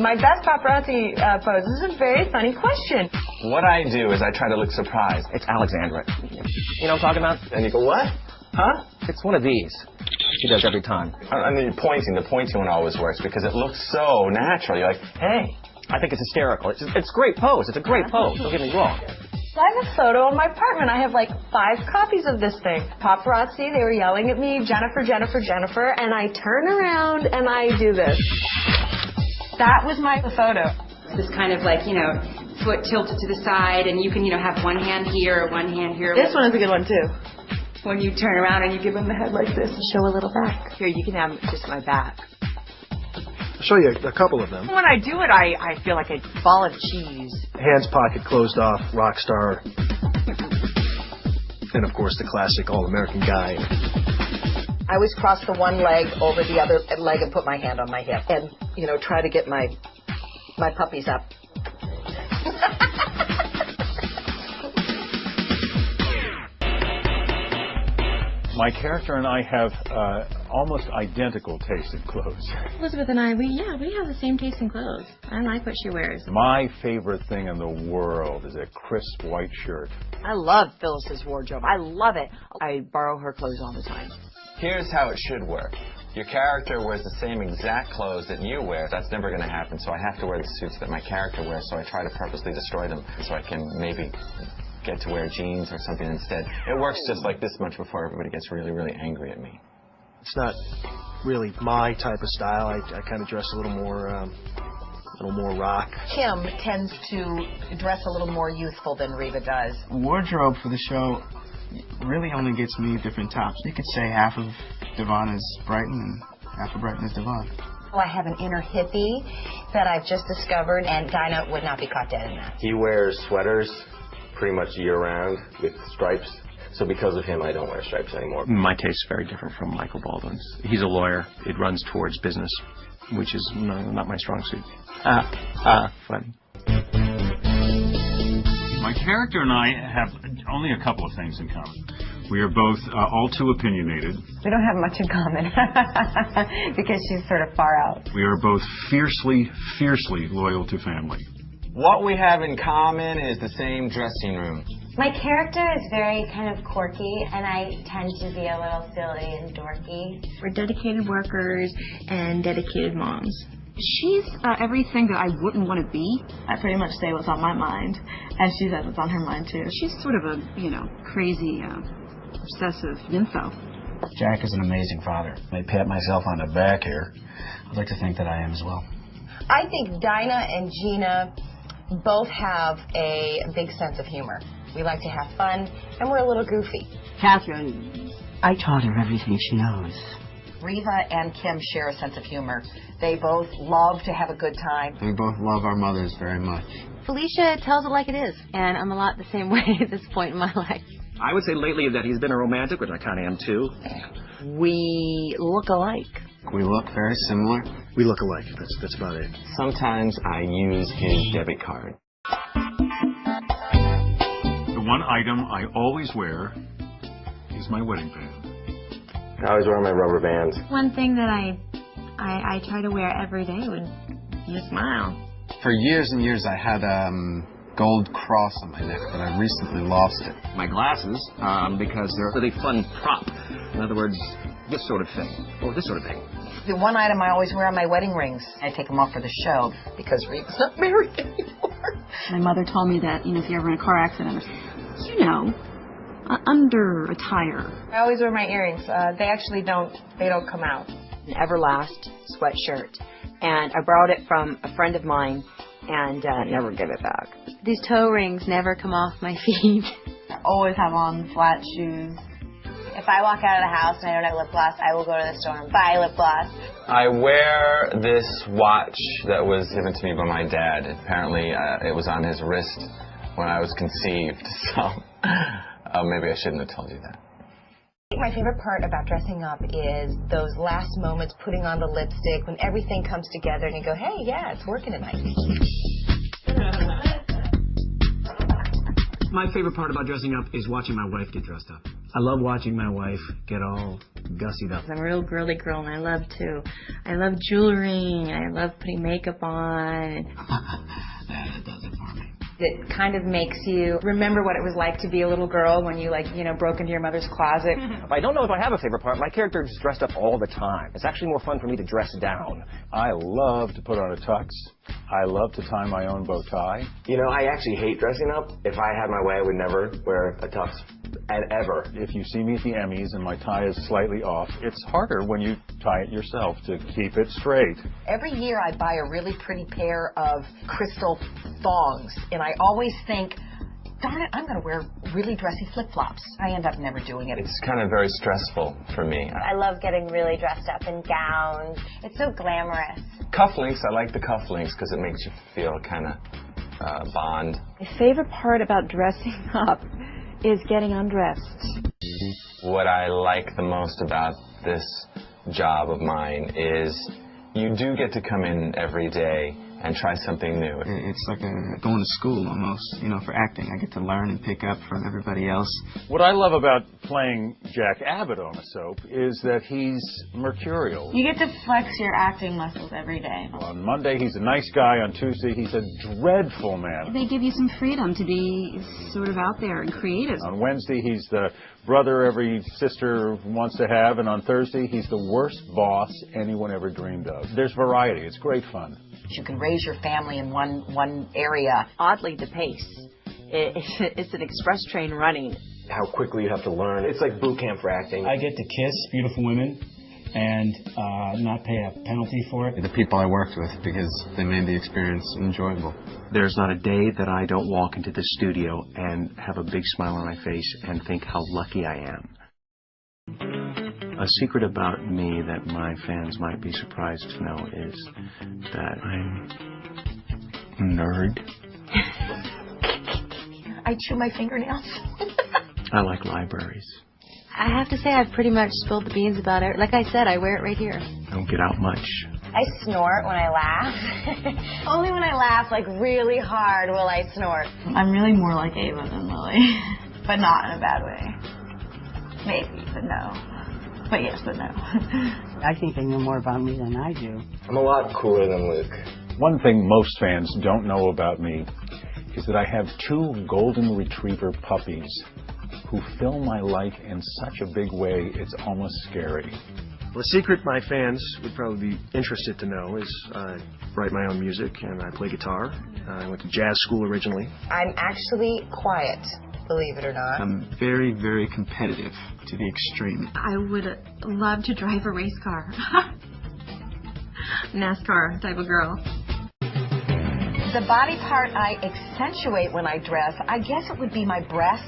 My best paparazzi pose. This is a very funny question. What I do is I try to look surprised. It's Alexandra. You know what I'm talking about? And you go, what? Huh? It's one of these. She does every time. I mean, the pointing one always works because it looks so natural. You're like, hey. I think it's hysterical. It's a great pose. It's a great pose. Don't get me wrong. I have a photo in my apartment. I have like 5 copies of this thing. Paparazzi, they were yelling at me, Jennifer, Jennifer, Jennifer, and I turn around and I do this. That was my photo. This kind of like, you know, foot tilted to the side, and you can, you know, have one hand here or one hand here. This one is a good one too. When you turn around and you give them the head like this and show a little back. Here, you can have just my back. I'll show you a couple of them. When I do it, I feel like a ball of cheese. Hands pocket closed off, rock star. And of course the classic all-American guy. I always cross the one leg over the other leg and put my hand on my hip and, you know, try to get my puppies up. My character and I have almost identical taste in clothes. Elizabeth and I, we have the same taste in clothes. I like what she wears. My favorite thing in the world is a crisp white shirt. I love Phyllis's wardrobe. I love it. I borrow her clothes all the time. Here's how it should work. Your character wears the same exact clothes that you wear. That's never going to happen, so I have to wear the suits that my character wears, so I try to purposely destroy them so I can maybe get to wear jeans or something instead. It works just like this much before everybody gets really, really angry at me. It's not really my type of style. I kind of dress a little more rock. Kim tends to dress a little more youthful than Reva does. Wardrobe for the show really only gets me different tops. You could say half of Devon is Brighton and half of Brighton is Devon. Well, I have an inner hippie that I've just discovered, and Dinah would not be caught dead in that. He wears sweaters pretty much year-round with stripes. So because of him, I don't wear stripes anymore. My taste is very different from Michael Baldwin's. He's a lawyer. It runs towards business, which is not my strong suit. Funny. My character and I have only a couple of things in common. We are both all too opinionated. We don't have much in common because she's sort of far out. We are both fiercely, fiercely loyal to family. What we have in common is the same dressing room. My character is very kind of quirky, and I tend to be a little silly and dorky. We're dedicated workers and dedicated moms. She's everything that I wouldn't want to be. I pretty much say what's on my mind, and she says what's on her mind, too. She's sort of a, you know, crazy, obsessive nympho. Jack is an amazing father. I pat myself on the back here. I'd like to think that I am as well. I think Dinah and Gina both have a big sense of humor. We like to have fun, and we're a little goofy. Catherine, I taught her everything she knows. Reva and Kim share a sense of humor. They both love to have a good time. We both love our mothers very much. Felicia tells it like it is, and I'm a lot the same way at this point in my life. I would say lately that he's been a romantic, which I kind of am too. We look alike. We look very similar. We look alike. That's about it. Sometimes I use his debit card. The one item I always wear is my wedding band. I always wear my rubber bands. One thing that I try to wear every day would be a smile. For years and years, I had gold cross on my neck, but I recently lost it. My glasses, because they're a really fun prop. In other words, this sort of thing, or this sort of thing. The one item I always wear on my wedding rings. I take them off for the show because Reva's not married anymore. My mother told me that, you know, if you're ever in a car accident, you know, under a tire. I always wear my earrings. They actually don't come out. An Everlast sweatshirt, and I borrowed it from a friend of mine and never give it back. These toe rings never come off my feet. I always have on flat shoes. If I walk out of the house and I don't have lip gloss, I will go to the store and buy lip gloss. I wear this watch that was given to me by my dad. Apparently, it was on his wrist when I was conceived, so maybe I shouldn't have told you that. My favorite part about dressing up is those last moments, putting on the lipstick, when everything comes together and you go, hey, yeah, it's working tonight. My favorite part about dressing up is watching my wife get dressed up. I love watching my wife get all gussied up. I'm a real girly girl, and I love I love jewelry, and I love putting makeup on. That does it for me. It kind of makes you remember what it was like to be a little girl when you, broke into your mother's closet. I don't know if I have a favorite part. My character is dressed up all the time. It's actually more fun for me to dress down. I love to put on a tux. I love to tie my own bow tie. You know, I actually hate dressing up. If I had my way, I would never wear a tux. And ever. If you see me at the Emmys and my tie is slightly off, it's harder when you tie it yourself to keep it straight. Every year I buy a really pretty pair of crystal thongs, and I always think, darn it, I'm going to wear really dressy flip-flops. I end up never doing it. It's kind of very stressful for me. I love getting really dressed up in gowns. It's so glamorous. Cufflinks, I like the cufflinks because it makes you feel kind of bond. My favorite part about dressing up is getting undressed. What I like the most about this job of mine is you do get to come in every day and try something new. It's like going to school almost, for acting. I get to learn and pick up from everybody else. What I love about playing Jack Abbott on a soap is that he's mercurial. You get to flex your acting muscles every day. On Monday, he's a nice guy. On Tuesday, he's a dreadful man. They give you some freedom to be sort of out there and creative. On Wednesday, he's the brother every sister wants to have. And on Thursday, he's the worst boss anyone ever dreamed of. There's variety. It's great fun. You can raise your family in one area. Oddly, the pace. It's an express train running. How quickly you have to learn. It's like boot camp for acting. I get to kiss beautiful women and not pay a penalty for it. The people I worked with, because they made the experience enjoyable. There's not a day that I don't walk into the studio and have a big smile on my face and think how lucky I am. A secret about me that my fans might be surprised to know is that I'm a nerd. I chew my fingernails. I like libraries. I have to say I've pretty much spilled the beans about it. Like I said, I wear it right here. I don't get out much. I snort when I laugh. Only when I laugh, really hard, will I snort. I'm really more like Ava than Lily, but not in a bad way. Maybe, but no. But yes, but no. I think they know more about me than I do. I'm a lot cooler than Luke. One thing most fans don't know about me is that I have 2 golden retriever puppies who fill my life in such a big way it's almost scary. Well, the secret my fans would probably be interested to know is I write my own music and I play guitar. I went to jazz school originally. I'm actually quiet, believe it or not. I'm very, very competitive to the extreme. I would love to drive a race car. NASCAR type of girl. The body part I accentuate when I dress, I guess it would be my breasts.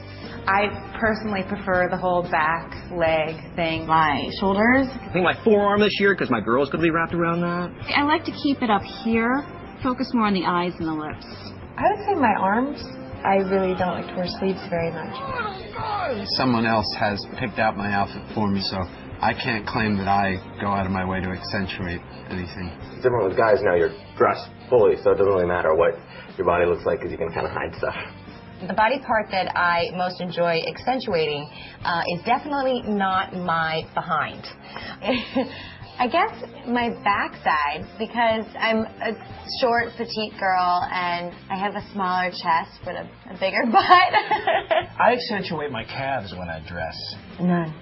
I personally prefer the whole back leg thing. My shoulders. I think my forearm this year because my girl's going to be wrapped around that. I like to keep it up here, focus more on the eyes and the lips. I would say my arms. I really don't like to wear sleeves very much. Someone else has picked out my outfit for me, so I can't claim that I go out of my way to accentuate anything. It's different with guys now. You're dressed fully, so it doesn't really matter what your body looks like because you can kind of hide stuff. The body part that I most enjoy accentuating is definitely not my behind. I guess my backside, because I'm a short, petite girl, and I have a smaller chest but a bigger butt. I accentuate my calves when I dress. None.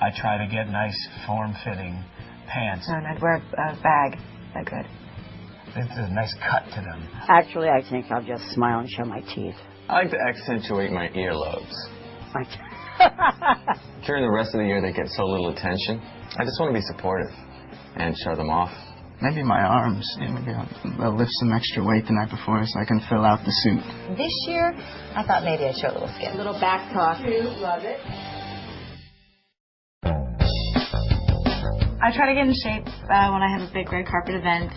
I try to get nice, form-fitting pants. None. I'd wear a bag. That good. It's a nice cut to them. Actually, I think I'll just smile and show my teeth. I like to accentuate my earlobes. During the rest of the year, they get so little attention. I just want to be supportive and show them off. Maybe my arms. Maybe I'll lift some extra weight the night before so I can fill out the suit. This year, I thought maybe I'd show a little skin. A little back talk. Love it. I try to get in shape when I have a big red carpet event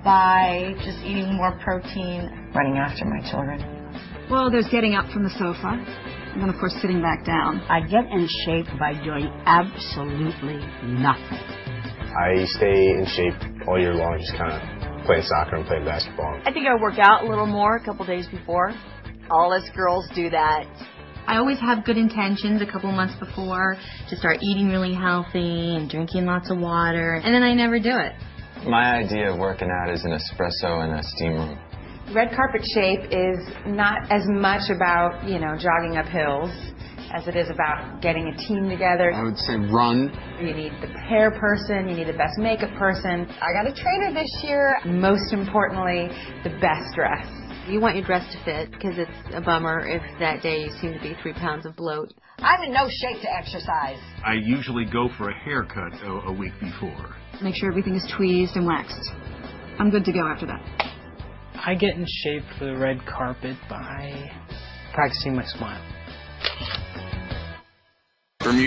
by just eating more protein. Running after my children. Well, there's getting up from the sofa, and then, of course, sitting back down. I get in shape by doing absolutely nothing. I stay in shape all year long, just kind of playing soccer and playing basketball. I think I work out a little more a couple days before. All us girls do that I always have good intentions a couple months before to start eating really healthy and drinking lots of water, and then I never do it. My idea of working out is an espresso in a steam room. Red carpet shape is not as much about, jogging up hills as it is about getting a team together. I would say run. You need the hair person, you need the best makeup person. I got a trainer this year. Most importantly, the best dress. You want your dress to fit because it's a bummer if that day you seem to be 3 pounds of bloat. I'm in no shape to exercise. I usually go for a haircut a week before. Make sure everything is tweezed and waxed. I'm good to go after that. I get in shape for the red carpet by practicing my smile.